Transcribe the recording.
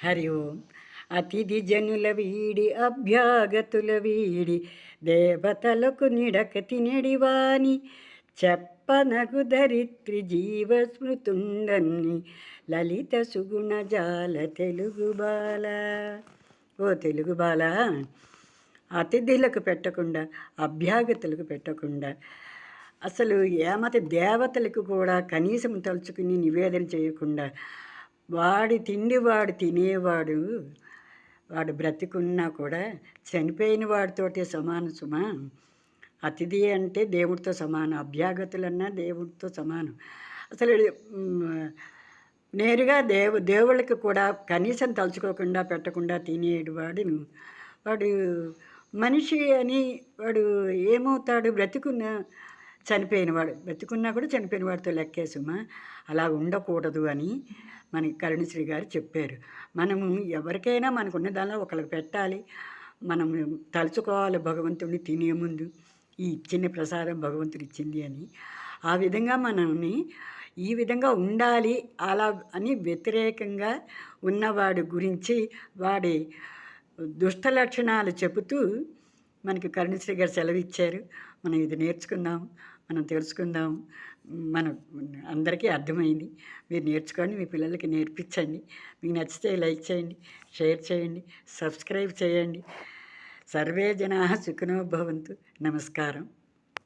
హరి ఓం. అతిథి జనుల వీడి అభ్యాగతుల వీడి దేవతలకు నిడక తినెడివాని చెప్పనగు ధరిత్రి జీవస్మృతుండన్ని లలిత సుగుణ జాల తెలుగు బాల. ఓ తెలుగు బాల, అతిథులకు పెట్టకుండా అభ్యాగతులకు పెట్టకుండా అసలు ఏమతి దేవతలకు కూడా కనీసం తలుచుకుని నివేదన చేయకుండా వాడి తిండి వాడు తినేవాడు, వాడు బ్రతికున్నా కూడా చనిపోయిన వాడితోటే సమానం సుమా. అతిథి అంటే దేవుడితో సమానం, అభ్యాగతులన్నా దేవుడితో సమానం. అసలు నేరుగా దేవుళ్ళకి కూడా కనీసం తలుచుకోకుండా పెట్టకుండా తినేడు వాడును వాడు మనిషి అని వాడు ఏమవుతాడు? బ్రతికున్నా కూడా చనిపోయిన వాడితో లెక్కేసుమా. అలా ఉండకూడదు అని మనకి కరుణశ్రీ గారు చెప్పారు. మనము ఎవరికైనా మనకున్న దానిలో ఒకరికి పెట్టాలి, మనం తలుచుకోవాలి భగవంతుడిని తినే ముందు, ఈ ఇచ్చిన ప్రసాదం భగవంతుడు ఇచ్చింది అని. ఆ విధంగా మనల్ని ఈ విధంగా ఉండాలి అలా అని వ్యతిరేకంగా ఉన్నవాడి గురించి వాడి దుష్ట లక్షణాలు చెబుతూ మనకి కరుణశ్రీ గారు సెలవిచ్చారు. మనం ఇది నేర్చుకుందాం, మనం తెలుసుకుందాం. మనం అందరికీ అర్థమైంది. మీరు నేర్చుకోండి, మీ పిల్లలకి నేర్పించండి. మీకు నచ్చితే లైక్ చేయండి, షేర్ చేయండి, సబ్స్క్రైబ్ చేయండి. సర్వే జనాః సుఖినో భవంతు. నమస్కారం.